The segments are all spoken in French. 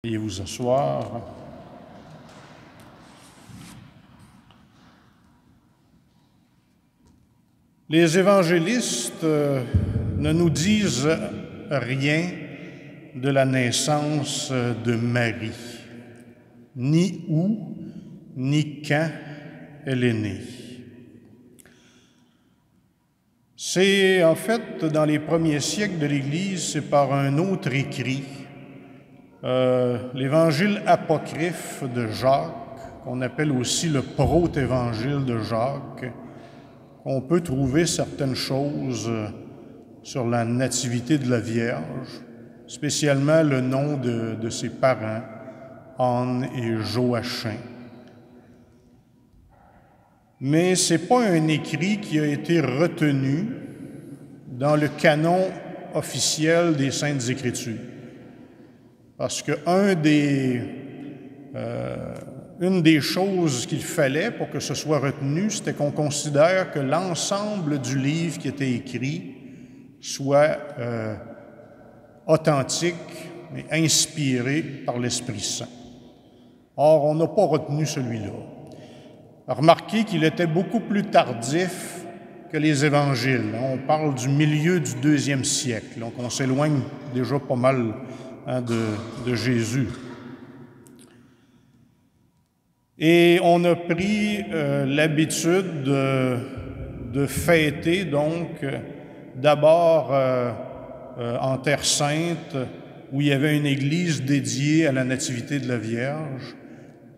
Veuillez vous asseoir. Les évangélistes ne nous disent rien de la naissance de Marie, ni où, ni quand elle est née. C'est en fait, dans les premiers siècles de l'Église, c'est par un autre écrit, l'Évangile apocryphe de Jacques, qu'on appelle aussi le protévangile de Jacques, qu'on peut trouver certaines choses sur la nativité de la Vierge, spécialement le nom de ses parents, Anne et Joachim. Mais ce n'est pas un écrit qui a été retenu dans le canon officiel des Saintes Écritures. Parce que une des choses qu'il fallait pour que ce soit retenu, c'était qu'on considère que l'ensemble du livre qui était écrit soit authentique et inspiré par l'Esprit Saint. Or, on n'a pas retenu celui-là. Remarquez qu'il était beaucoup plus tardif que les évangiles. On parle du milieu du 2e siècle, donc on s'éloigne déjà pas mal de Jésus. Et on a pris l'habitude de fêter, donc, d'abord en Terre Sainte, où il y avait une église dédiée à la Nativité de la Vierge,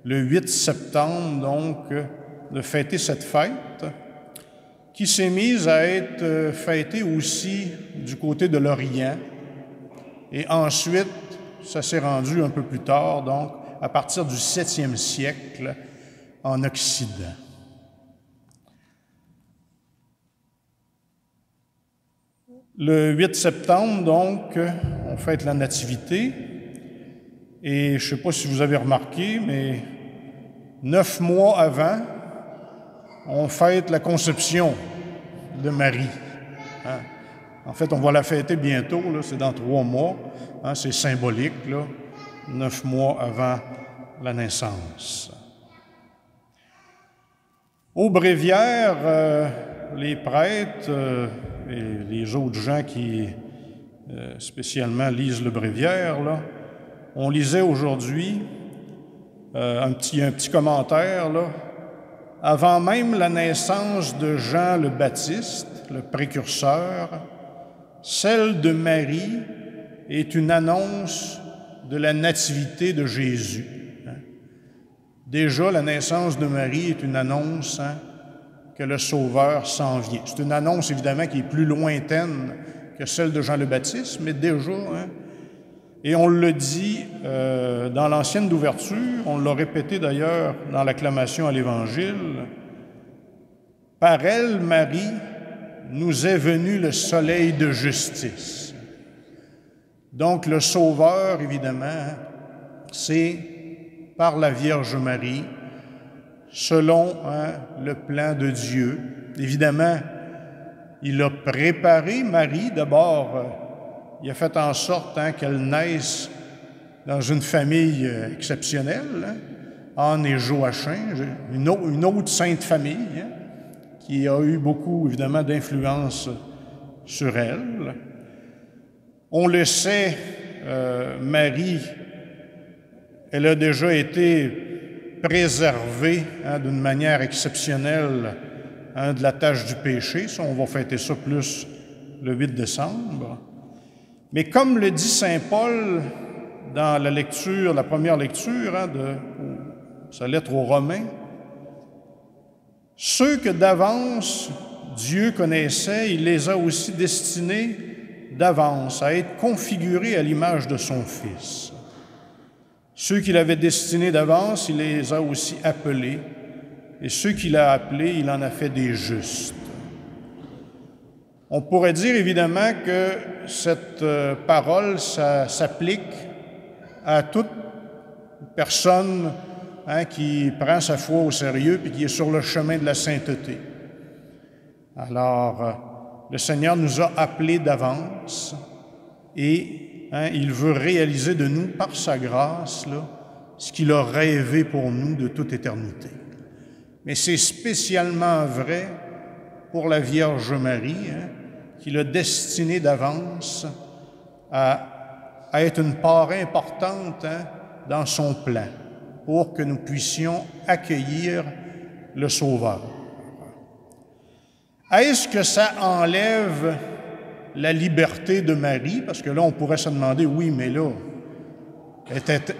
le 8 septembre, donc, de fêter cette fête, qui s'est mise à être fêtée aussi du côté de l'Orient. Et ensuite, ça s'est rendu un peu plus tard, donc, à partir du 7e siècle, en Occident. Le 8 septembre, donc, on fête la Nativité. Et je ne sais pas si vous avez remarqué, mais 9 mois avant, on fête la conception de Marie. En fait, on va la fêter bientôt, là, c'est dans 3 mois. C'est symbolique, là, 9 mois avant la naissance. Au bréviaire, les prêtres et les autres gens qui spécialement lisent le bréviaire, là, on lisait aujourd'hui un petit commentaire, là, avant même la naissance de Jean le Baptiste, le précurseur, celle de Marie est une annonce de la nativité de Jésus. Déjà, la naissance de Marie est une annonce que le Sauveur s'en vient. C'est une annonce, évidemment, qui est plus lointaine que celle de Jean le Baptiste, mais déjà, et on le dit dans l'ancienne d'ouverture, on l'a répété d'ailleurs dans l'acclamation à l'Évangile, « Par elle, Marie, nous est venu le soleil de justice. » Donc, le Sauveur, évidemment, c'est par la Vierge Marie, selon le plan de Dieu. Évidemment, il a préparé Marie, d'abord, il a fait en sorte qu'elle naisse dans une famille exceptionnelle, Anne et Joachim, une autre sainte famille, qui a eu beaucoup, évidemment, d'influence sur elle. On le sait, Marie, elle a déjà été préservée d'une manière exceptionnelle de la tâche du péché. Ça, on va fêter ça plus le 8 décembre. Mais comme le dit saint Paul dans la première lecture de sa lettre aux Romains, ceux que d'avance Dieu connaissait, il les a aussi destinés d'avance à être configurés à l'image de son Fils. Ceux qu'il avait destinés d'avance, il les a aussi appelés, et ceux qu'il a appelés, il en a fait des justes. On pourrait dire évidemment que cette parole, ça s'applique à toute personne qui prend sa foi au sérieux et qui est sur le chemin de la sainteté. Alors, le Seigneur nous a appelés d'avance et il veut réaliser de nous, par sa grâce, là, ce qu'il a rêvé pour nous de toute éternité. Mais c'est spécialement vrai pour la Vierge Marie, qu'il a destinée d'avance à être une part importante dans son plan, pour que nous puissions accueillir le Sauveur. Est-ce que ça enlève la liberté de Marie? Parce que là, on pourrait se demander, oui, mais là,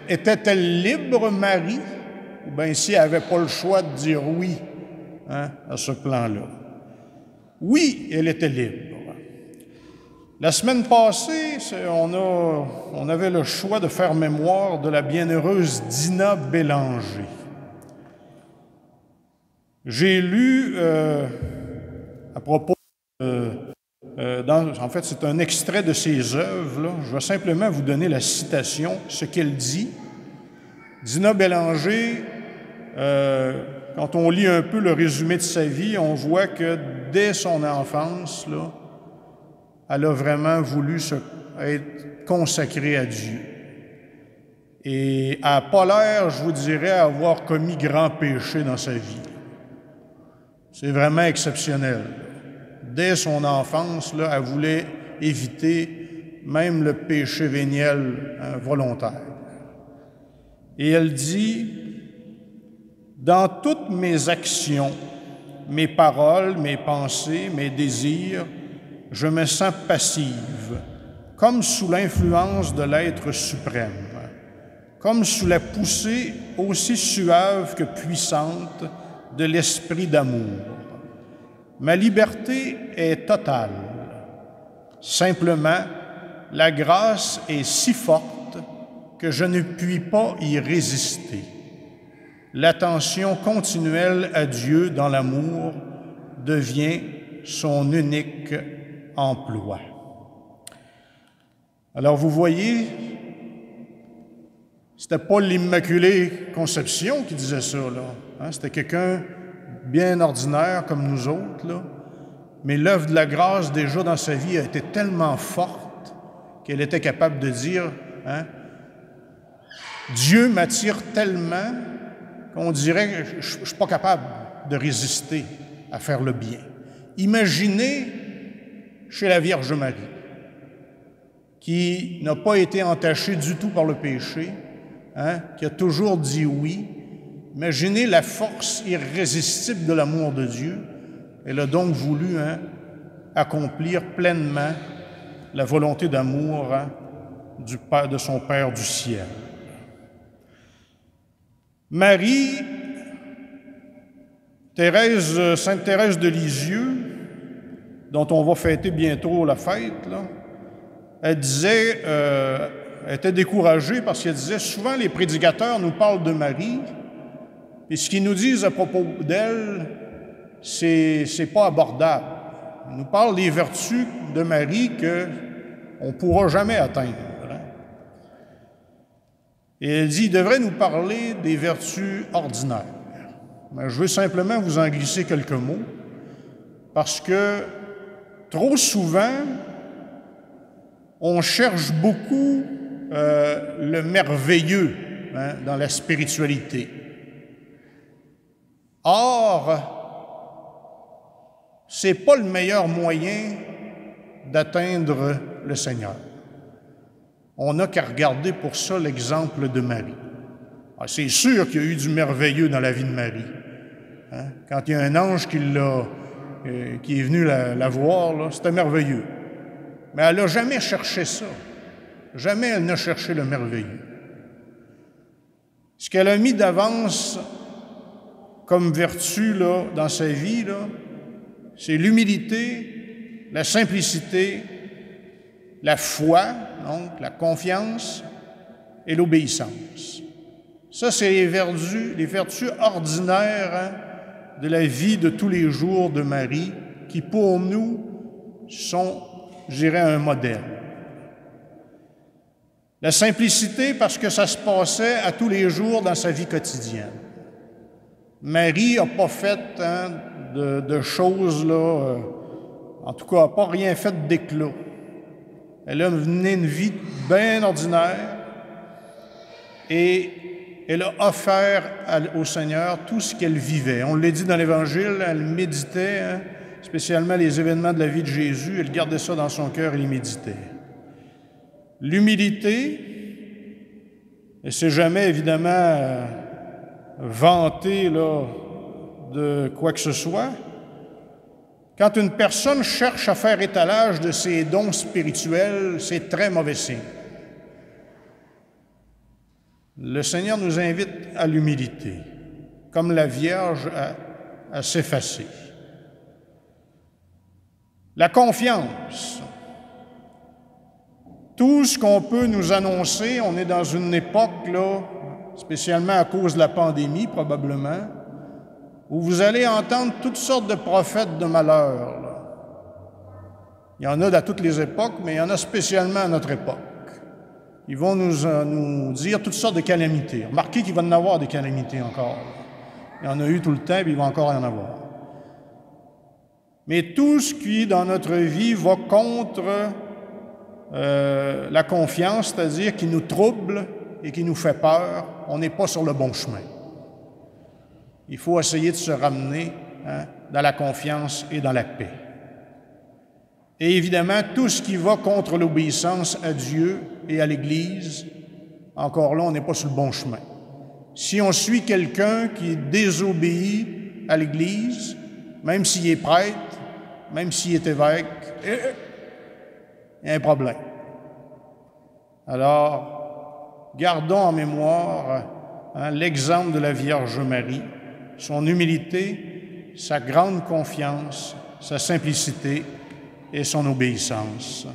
était-elle libre, Marie? Ou bien si elle n'avait pas le choix de dire oui à ce plan-là? Oui, elle était libre. La semaine passée, on avait le choix de faire mémoire de la bienheureuse Dina Bélanger. J'ai lu à propos en fait, c'est un extrait de ses œuvres. Là. Je vais simplement vous donner la citation, ce qu'elle dit. Dina Bélanger, quand on lit un peu le résumé de sa vie, on voit que dès son enfance, là, elle a vraiment voulu être consacrée à Dieu. Et elle n'a pas l'air, je vous dirais, avoir commis grand péché dans sa vie. C'est vraiment exceptionnel. Dès son enfance, là, elle voulait éviter même le péché véniel volontaire. Et elle dit, « Dans toutes mes actions, mes paroles, mes pensées, mes désirs, je me sens passive, comme sous l'influence de l'être suprême, comme sous la poussée aussi suave que puissante de l'esprit d'amour. Ma liberté est totale. Simplement, la grâce est si forte que je ne puis pas y résister. L'attention continuelle à Dieu dans l'amour devient son unique emploi. » Alors, vous voyez, c'était pas l'Immaculée Conception qui disait ça, là. C'était quelqu'un bien ordinaire comme nous autres, là. Mais l'œuvre de la grâce, déjà dans sa vie, a été tellement forte qu'elle était capable de dire, Dieu m'attire tellement qu'on dirait que je ne suis pas capable de résister à faire le bien. Imaginez chez la Vierge Marie, qui n'a pas été entachée du tout par le péché, qui a toujours dit oui. Imaginez la force irrésistible de l'amour de Dieu. Elle a donc voulu accomplir pleinement la volonté d'amour de son Père du ciel. Marie, Sainte Thérèse de Lisieux, dont on va fêter bientôt la fête, là, elle disait, elle était découragée parce qu'elle disait, souvent les prédicateurs nous parlent de Marie, et ce qu'ils nous disent à propos d'elle, c'est pas abordable. Ils nous parlent des vertus de Marie qu'on ne pourra jamais atteindre. Et elle dit, il devrait nous parler des vertus ordinaires. Mais je veux simplement vous en glisser quelques mots, parce que trop souvent, on cherche beaucoup le merveilleux dans la spiritualité. Or, ce n'est pas le meilleur moyen d'atteindre le Seigneur. On n'a qu'à regarder pour ça l'exemple de Marie. C'est sûr qu'il y a eu du merveilleux dans la vie de Marie. Quand il y a un ange qui est venu la voir, là, c'était merveilleux. Mais elle n'a jamais cherché ça. Jamais elle n'a cherché le merveilleux. Ce qu'elle a mis d'avance comme vertu là, dans sa vie, là, c'est l'humilité, la simplicité, la foi, donc la confiance et l'obéissance. Ça, c'est les vertus ordinaires de la vie de tous les jours de Marie, qui pour nous sont, je dirais, un modèle. La simplicité, parce que ça se passait à tous les jours dans sa vie quotidienne. Marie n'a pas fait de choses, là, en tout cas, n'a pas rien fait d'éclat. Elle a mené une vie bien ordinaire et elle a offert au Seigneur tout ce qu'elle vivait. On l'a dit dans l'Évangile, elle méditait, spécialement les événements de la vie de Jésus, elle gardait ça dans son cœur et les méditait. L'humilité, et c'est jamais évidemment vanté là, de quoi que ce soit. Quand une personne cherche à faire étalage de ses dons spirituels, c'est très mauvais signe. Le Seigneur nous invite à l'humilité, comme la Vierge à s'effacer. La confiance. Tout ce qu'on peut nous annoncer, on est dans une époque, là, spécialement à cause de la pandémie probablement, où vous allez entendre toutes sortes de prophètes de malheur. Là. Il y en a à toutes les époques, mais il y en a spécialement à notre époque. Ils vont nous dire toutes sortes de calamités. Remarquez qu'il va y en avoir des calamités encore. Il y en a eu tout le temps, puis il va encore y en avoir. Mais tout ce qui, dans notre vie, va contre la confiance, c'est-à-dire qui nous trouble et qui nous fait peur, on n'est pas sur le bon chemin. Il faut essayer de se ramener dans la confiance et dans la paix. Et évidemment, tout ce qui va contre l'obéissance à Dieu et à l'Église, encore là, on n'est pas sur le bon chemin. Si on suit quelqu'un qui désobéit à l'Église, même s'il est prêtre, même s'il est évêque, il y a un problème. Alors, gardons en mémoire l'exemple de la Vierge Marie, son humilité, sa grande confiance, sa simplicité et son obéissance.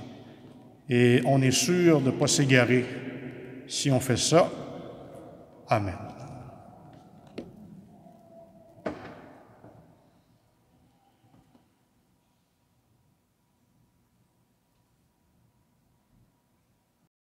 Et on est sûr de ne pas s'égarer si on fait ça. Amen.